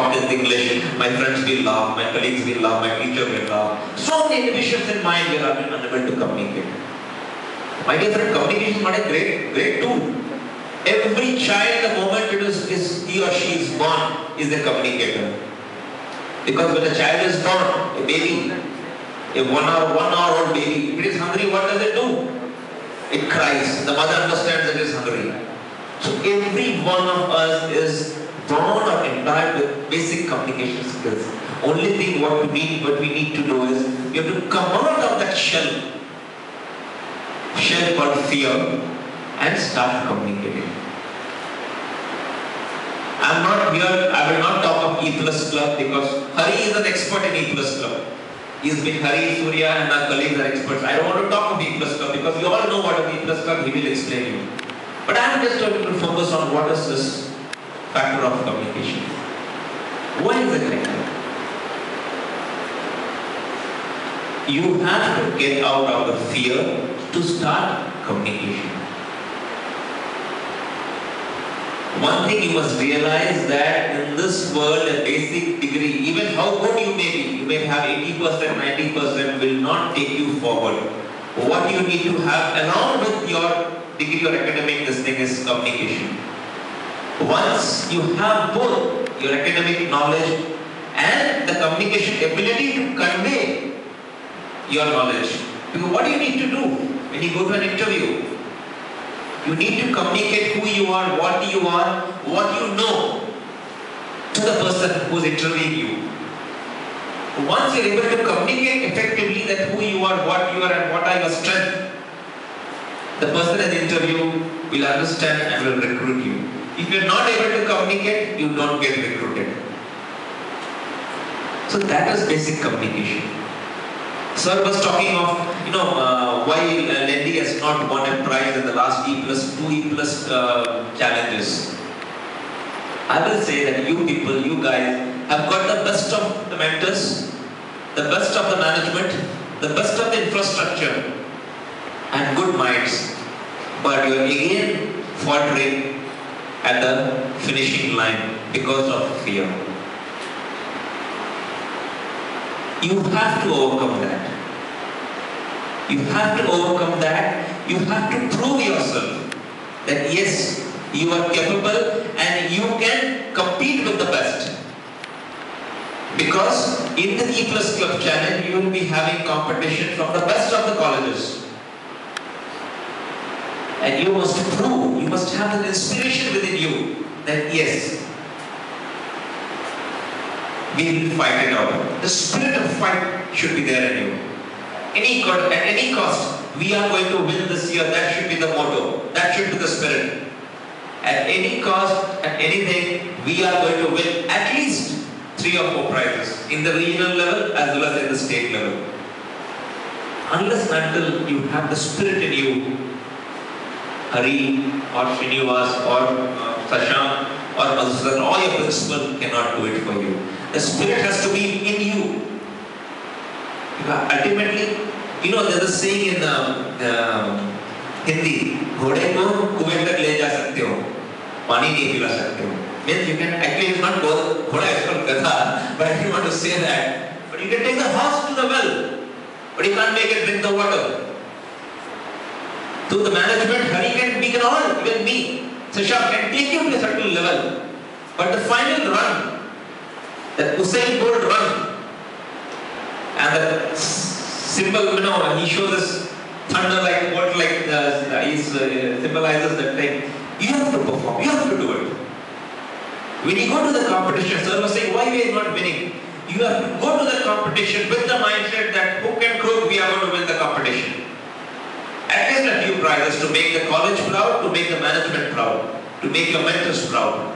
talk in English, my friends will laugh, my colleagues will laugh, my teacher will laugh. So many inhibitions in mind where I've been unable to communicate. My dear friend, communication is not a great tool. Every child, the moment he or she is born, is a communicator. Because when a child is born, a baby, a one hour old baby, if it is hungry, what does it do? It cries. The mother understands it is hungry. So every one of us is born or endowed with basic communication skills. Only thing what we need to do is we have to come out of that shell called fear, and start communicating. I will not talk of E Plus Club because Hari is an expert in E Plus Club. Hari, Surya and our colleagues are experts. I don't want to talk of E Plus Club because we all know what is E Plus Club, he will explain you. But I am just going to focus on what is this factor of communication. Why is it like that? You have to get out of the fear to start communication. One thing you must realize that in this world, a basic degree, even how good you may be, you may have 80%, 90%, will not take you forward. What you need to have along with your degree or academic, this thing is communication. Once you have both your academic knowledge and the communication ability to convey your knowledge, because what do you need to do when you go to an interview? You need to communicate who you are, what you know to the person who is interviewing you. Once you are able to communicate effectively that who you are, what you are and what are your strengths, the person in the interview will understand and will recruit you. If you are not able to communicate, you don't get recruited. So that is basic communication. Sir was talking of, why Lendi has not won a prize in the last E plus 2 E plus challenges. I will say that you people, you guys, have got the best of the mentors, the best of the management, the best of the infrastructure, and good minds. But you are again faltering at the finishing line because of fear. You have to overcome that. You have to overcome that. You have to prove yourself that yes, you are capable and you can compete with the best. Because in the E Plus Club challenge, you will be having competition from the best of the colleges. And you must prove, you must have an inspiration within you that yes, we will fight it out. The spirit of fight should be there in you. At any cost, we are going to win this year. That should be the motto. That should be the spirit. At any cost, at anything, we are going to win at least 3 or 4 prizes in the regional level as well as in the state level. Unless and until you have the spirit in you, Hari or Srinivas or Sashank or Madhusudan or your principal cannot do it for you. The spirit has to be in you. Ultimately, there's a saying in Hindi, घोड़े को कुएं तक ले जा सकते हो, पानी नहीं पिला सकते हो. Means you can actually, it's not घोड़ा, it's called gatha, but I didn't want to say that. But you can take the horse to the well, but you can't make it drink the water. To the management, we can all, even me, Sashank can take you to a certain level. But the final run, that Usain Bolt run, and the symbol, he shows us thunder like what, he symbolizes that thing. You have to perform, you have to do it. When you go to the competition, sir was saying, why we are not winning? You have to go to the competition with the mindset that hook and crook, we are going to win the competition. At least a few prizes to make the college proud, to make the management proud, to make your mentors proud.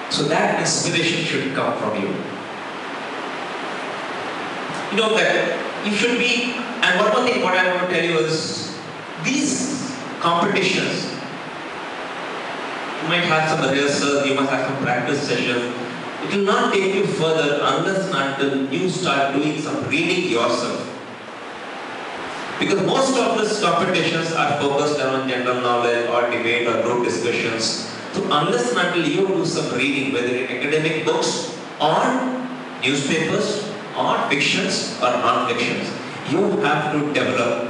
So that inspiration should come from you. That you should be, and one more thing what I want to tell you is, these competitions, you might have some rehearsals, you must have some practice sessions. It will not take you further unless and until you start doing some reading yourself. Because most of these competitions are focused on general knowledge or debate or group discussions. So unless and until you do some reading, whether in academic books or newspapers or fictions or non-fictions, you have to develop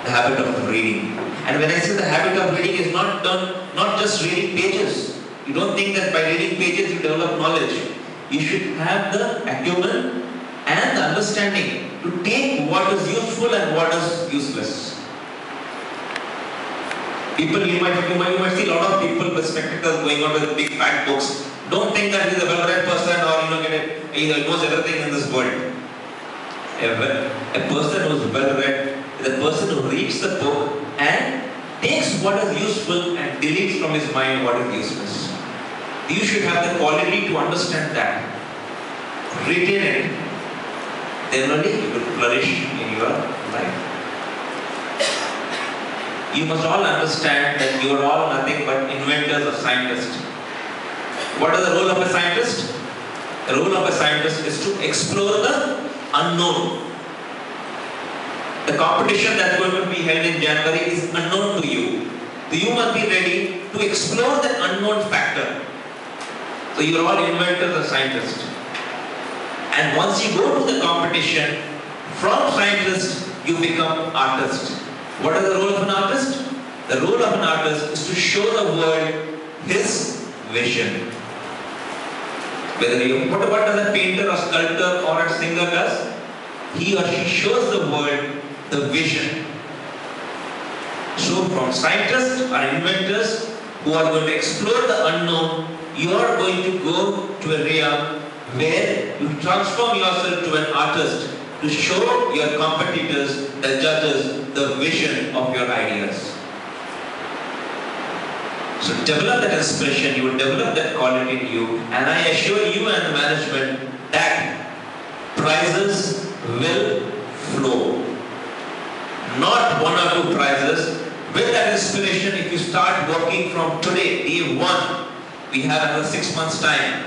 the habit of reading. And when I say the habit of reading is not just reading pages. You don't think that by reading pages you develop knowledge. You should have the acumen and the understanding to take what is useful and what is useless. People, you might see a lot of people with spectacles going out with big fat books. Don't think that he's a well-read person or he knows everything in this world. A person who is well-read is a person who reads the book and takes what is useful and deletes from his mind what is useless. You should have the quality to understand that. Retain it. Then only you will flourish in your life. You must all understand that you are all nothing but inventors or scientists. What is the role of a scientist? The role of a scientist is to explore the unknown. The competition that's going to be held in January is unknown to you. So you must be ready to explore the unknown factor. So you are all inventors or scientists. And once you go to the competition, from scientist you become artist. What is the role of an artist? The role of an artist is to show the world his vision. What does a painter or sculptor or a singer does? He or she shows the world the vision. So from scientists or inventors who are going to explore the unknown, you are going to go to a realm where you transform yourself to an artist to show your competitors, the judges, the vision of your ideas. So develop that inspiration, you will develop that quality in you, and I assure you and the management that prizes will flow. Not one or two prizes. With that inspiration, if you start working from today, day 1, we have another 6 months time.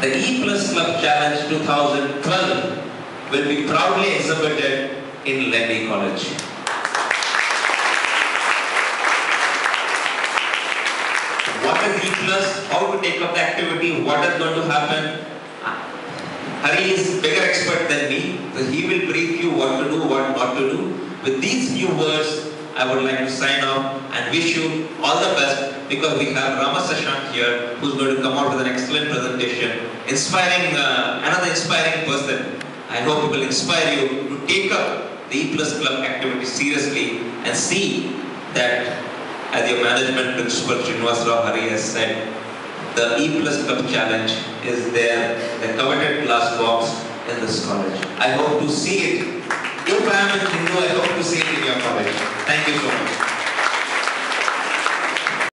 The E+ Club Challenge 2012 will be proudly exhibited in Lendi College. What is E+? How to take up the activity? What is going to happen? Hari is bigger expert than me, so he will brief you what to do, what not to do. With these few words, I would like to sign off and wish you all the best, because we have Rama Sashant here who's going to come out with an excellent presentation, inspiring another inspiring person. I hope it will inspire you to take up the E+ Club activity seriously and see that, as your management principal Srinivas Rao Hari has said, the E+ Club Challenge is there, the coveted glass box in this college. I hope to see it. If I am in Hindu, I hope to see it in your college. Thank you so much.